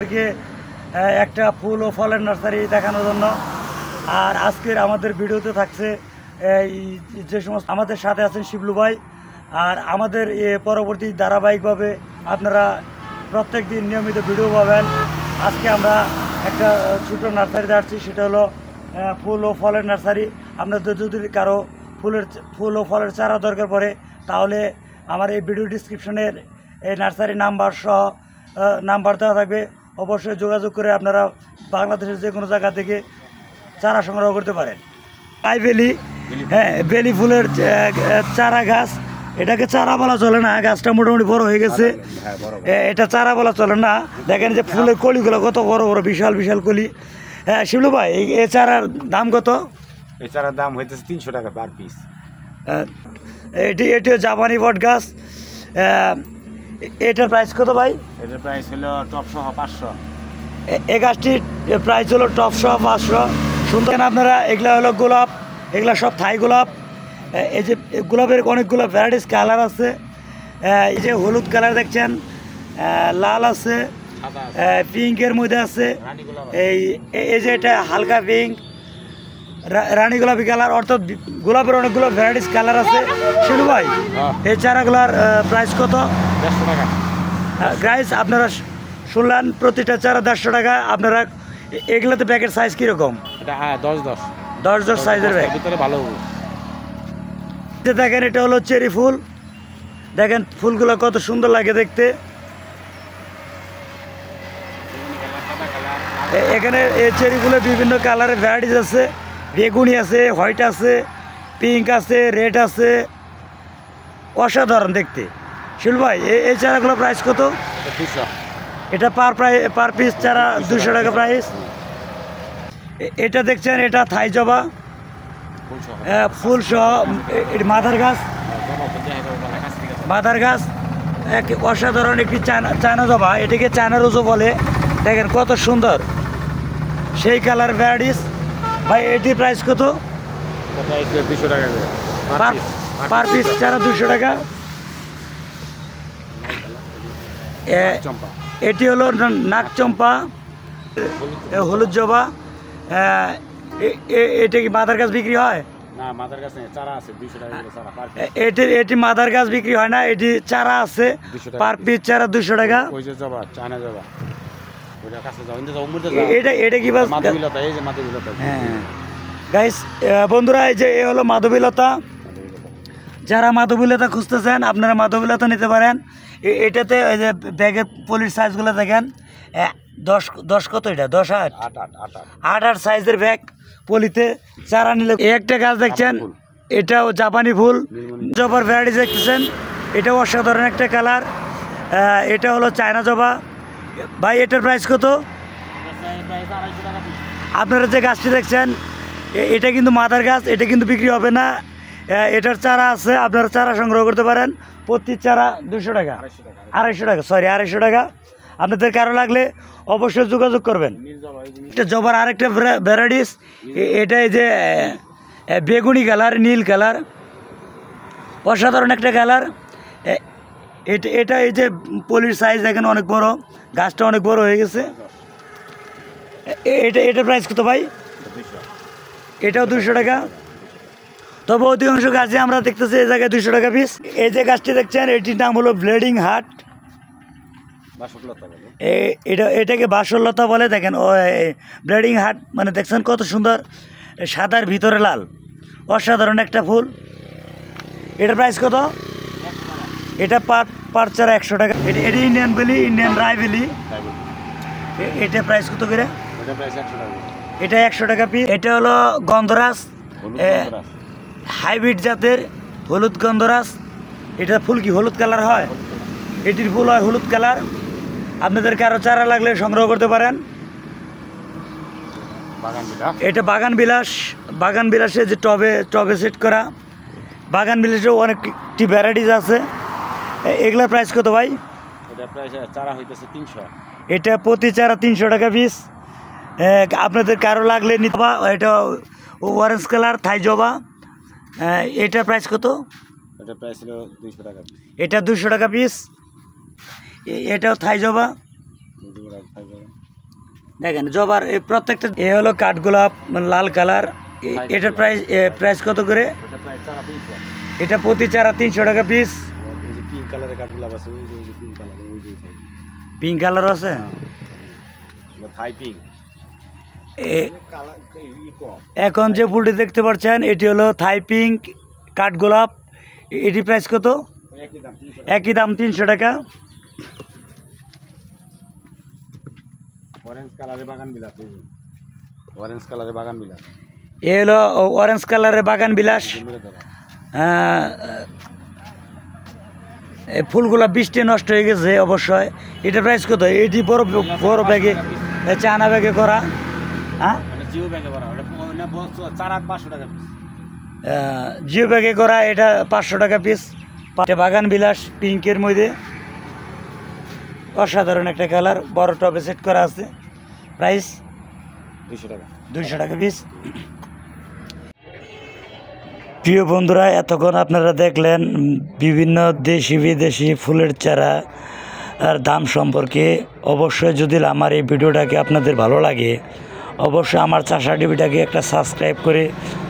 আপনাদেরকে একটা ফুল ও ফলের নার্সারি দেখানোর জন্য। আর আজকের আমাদের ভিডিওতে থাকছে যে সমস্ত আমাদের সাথে আছেন শিবলু ভাই। আর আমাদের পরবর্তী ধারাবাহিকভাবে আপনারা প্রত্যেক দিন নিয়মিত ভিডিও পাবেন। আজকে আমরা একটা ছোটো নার্সারিতে আসছি, সেটা হলো ফুল ও ফলের নার্সারি। আপনাদের যদি কারো ফুল ও ফলের চারা দরকার পড়ে তাহলে আমার এই ভিডিও ডিসক্রিপশনের এই নার্সারি নাম্বার দেওয়া থাকবে। অবশ্যই যোগাযোগ করে আপনারা বাংলাদেশের যে কোনো জায়গা থেকে চারা সংগ্রহ করতে পারেন। বেলি, হ্যাঁ, বেলি ফুলের চারা গাছ। এটাকে চারা বলা চলে না, গাছটা মোটামুটি বড় হয়ে গেছে। এটা চারা বলা চলে না। দেখেন যে ফুলের কলিগুলো কত বড় বড়, বিশাল বিশাল কলি। হ্যাঁ শিবলু ভাই, এই চারার দাম কত? এই চারার দাম হইতেছে 300 টাকা পার পিস। এটি জাপানি বট গাছ। এটার প্রাইস কত ভাই? এটার প্রাইস হলো টপ সহ 500। এই গাছটির প্রাইস হলো টপ সহ 500। শুনতেন আপনারা, এগুলা হলো গোলাপ, এগুলা সব থাই গোলাপ। এই যে গোলাপের অনেকগুলো ভ্যারাইটিস কালার আছে। এই যে হলুদ কালার দেখছেন, লাল আছে, পিঙ্কের মধ্যে আছে। এই যে এটা হালকা পিঙ্ক, রানী গোলাপি কালার, অর্থাৎ গোলাপের অনেকগুলো ভ্যারাইটিস কালার আছে। শিলু ভাই, এই চারাগুলার প্রাইস কত? 150 টাকা। গাইস, আপনারা শুনলেন, প্রতিটা চারা 150 টাকা। আপনারা এগুলোতে প্যাকেট সাইজ কীরকম? এটা 10-10 10-10 সাইজের ব্যাগ। ভিতরে ভালো হবে। দেখেন, এটা হলো চেরি ফুল। দেখেন ফুলগুলো কত সুন্দর লাগে দেখতে। এখানে এই চেরি ফুলের বিভিন্ন কালারের ভ্যারাইটিস আছে। বেগুনি আছে, হোয়াইট আছে, পিঙ্ক আছে, রেড আছে, অসাধারণ দেখতে। শিলু ভাই, এই চারাগুলোর প্রাইস কত? 200। এটা পার পিস চারা 200 টাকা প্রাইস। এটা দেখছেন, এটা থাই জবা ফুল সহ মাদার গাছ। মাদার গাছ এক অসাধারণ একটি চায়না জবা, এটাকে চায়না রোজও বলে। দেখেন কত সুন্দর, সেই কালার ভ্যারাইটিস। ভাই, এটির প্রাইস কত? 200 টাকা পার পিস চারা 200 টাকা। এটি হলো নাকচম্পা, হলুদ জবা। এটা কি মাদার গাছ বিক্রি হয়? না, মাদার গাছ নেই, চারা আছে। 200 টাকা করে চারা পার পিস। এটি মাদার গাছ বিক্রি হয় না, এটি চারা আছে। পার পিস চারা 200 টাকা। ওই যে জবা, চায়না জবা, ওইটা কাছে যাও, ইন্দে যাও, উমরতে যাও। এটা কি বাস? মাধবীলতা, এই যে মাধবীলতা। হ্যাঁ গাইস, বন্ধুরা, এই যে হলো মাধবীলতা। যারা মাধবীলতা খুঁজতেছেন আপনারা মাধবীলতা নিতে পারেন। এটাতে এই যে ব্যাগের পলির সাইজগুলো দেখেন, 10 কত? এটা 10-8 সাইজের ব্যাগ পলিতে চারা নিলে। একটা গাছ দেখছেন, এটাও জাপানি ফুল জবার ভ্যারাইটিস দেখতেছেন। এটাও অসাধারণ একটা কালার। এটা হলো চায়না জবা। ভাই, এটার প্রাইস কত? আপনারা যে গাছটি দেখছেন, এটা কিন্তু মাদার গাছ, এটা কিন্তু বিক্রি হবে না। এটার চারা আছে, আপনারা চারা সংগ্রহ করতে পারেন। প্রতি চারা 200 টাকা, 250 টাকা, সরি 250 টাকা। আপনাদের কারো লাগলে অবশ্যই যোগাযোগ করবেন। এটা জবার আরেকটা ভ্যারাইটিস। এটা এই যে বেগুনি কালার, নীল কালার, অসাধারণ একটা কালার। এটা এই যে পলির সাইজ দেখেন অনেক বড়, গাছটা অনেক বড় হয়ে গেছে। এটার প্রাইস কত ভাই? এটাও 200 টাকা। তবে অধিকাংশ গাছে আমরা দেখতেছি এই জায়গায় 200 টাকা পিস। এই যে গাছটি দেখছেন, এটির নাম হলো ব্লিডিং হার্ট। এটাকে বাসরলতা বলে। দেখেন ব্লিডিং হার্ট মানে দেখছেন কত সুন্দর, সাদার ভিতরে লাল, অসাধারণ একটা ফুল। এটার প্রাইস কত? এটা পার চারা 100 টাকা। এটি ইন্ডিয়ান বেলি, ইন্ডিয়ান রাই বেলি। এটা প্রাইস কত করে? এটা 100 টাকা পিস। এটা হলো গন্ধরাজ, হাইব্রিড জাতের হলুদ গন্ধরাজ। এটা ফুল কি হলুদ কালার হয়? এটির ফুল হয় হলুদ কালার। আপনাদের কারো চারা লাগলে সংগ্রহ করতে পারেন। এটা বাগান বিলাসে যে টবে সেট করা বাগান বিলাসেও অনেকটি ভ্যারাইটিস আছে। এগুলার প্রাইস কত ভাই? এটা প্রতি চারা 300 টাকা পিস। আপনাদের কারো লাগলে নিতে পারেন। এটা অরেঞ্জ কালার থাই জবা। এটার প্রাইস কত? এটা 200 টাকা পিস। এটাও থাই জবা। দেখেন জবার এই প্রত্যেকটা এ হলো কাঠগোলাপ লাল কালার। এটার প্রাইস কত করে? এটা প্রতি চারা 300 টাকা পিস। পিঙ্ক কালার আছে। এখন যে ফুলটি দেখতে পাচ্ছেন এটি হলো থাই পিঙ্ক কাঠগোলাপ। এটি প্রাইস কত? একই দাম 300 টাকা। অরেঞ্জ কালারের বাগান বিলাস, অরেঞ্জ কালারের বাগান বিলাস। এ হলো অরেঞ্জ কালারের বাগান বিলাস। ফুলগুলা বৃষ্টি নষ্ট হয়ে গেছে অবশ্যই। এটা প্রাইস কত? এটি বড় বড় ব্যাগে চায়না ব্যাগে করা। হ্যাঁ জিও ব্যাগে করা, চারা 500 টাকা পিস। জিও ব্যাগে করা, এটা 500 টাকা পিস। বাগান বিলাস পিঙ্কের মধ্যে অসাধারণ একটা কালার, বড় টবে সেট করা আছে। প্রাইস 200 টাকা, 200 টাকা পিস। প্রিয় বন্ধুরা, এতক্ষণ আপনারা দেখলেন বিভিন্ন দেশি বিদেশি ফুলের চারা আর দাম সম্পর্কে। অবশ্যই যদি আমার এই ভিডিওটাকে আপনাদের ভালো লাগে, অবশ্যই আমার চাষা টিভিটাকে একটা সাবস্ক্রাইব করে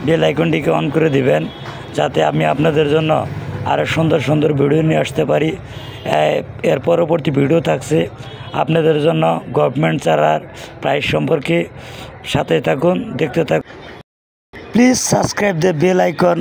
বেল আইকনটিকে অন করে দিবেন, যাতে আমি আপনাদের জন্য আরও সুন্দর সুন্দর ভিডিও নিয়ে আসতে পারি। এর পরবর্তী ভিডিও থাকছে আপনাদের জন্য গভর্নমেন্ট চারার প্রাইস সম্পর্কে। সাথে থাকুন, দেখতে থাকুন। Please subscribe the bell icon